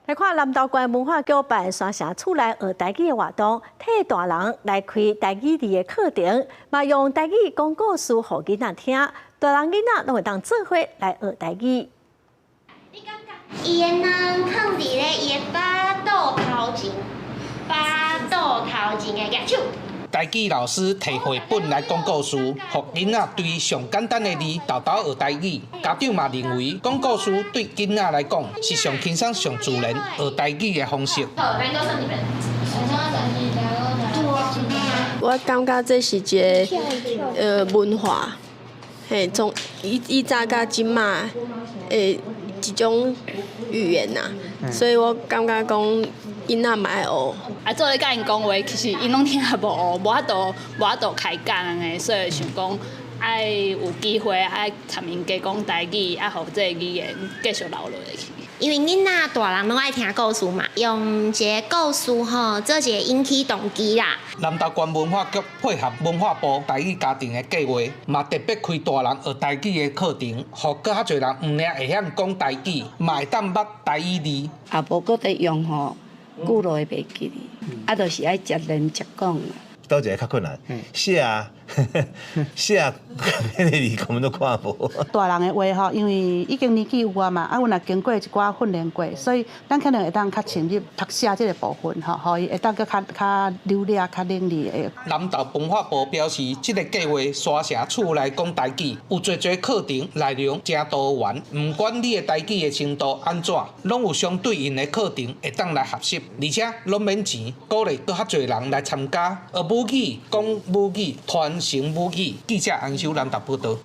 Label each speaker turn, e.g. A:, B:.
A: 來看南投縣文化局辦山城厝內學台語的活動，替大人來開台語字的課程，嘛用台語講故事給囡仔聽，大人囡仔都會當做伙來學台語。
B: 伊個人放佇咧伊個巴肚頭前的舉手。
C: 台語老師摕繪本來講故事，互囡仔對上簡單的字豆豆學台語。家長嘛認為講故事對囡仔來講是上輕鬆、上自然學台語的方式。
D: 我感覺這是一個文化，嘿，從以早到今嘛誒一種語言吶，所以我感覺講囡仔嘛愛學。
E: 啊，做咧甲因講話，其實因攏聽無，無法度開講誒，所以想講愛有機會愛參因加講台語，愛互這個語言繼續留落去。
B: 因為囡仔大人攏愛聽故事嘛，用一個故事吼做一個引起動機啦。
C: 南投縣文化局配合文化部台語家庭的計劃，嘛特別開大人學台語的課程，互更較儕人毋淨會曉講台語，嘛會當捌台語字。
F: 啊，無閣得用吼，久落會袂記哩，啊，就是愛逐練逐講啦。
G: 倒一個較困難，寫迄個字根本都看無。
H: 大人的話吼，因為已經年紀有啊嘛，阮也經過一寡訓練過，所以咱可能會當較深入讀寫這個部分吼，互伊會當較流利、較伶俐的。
C: 南投文化部表示，這個計劃山城厝內講台語，有儕課程內容真多元，毋管你的台語的程度安怎，攏有相對應的課程會當來學習，而且攏免錢，鼓勵更較儕人來參加。學母語、講母語、傳承母語。記者安修南投報道。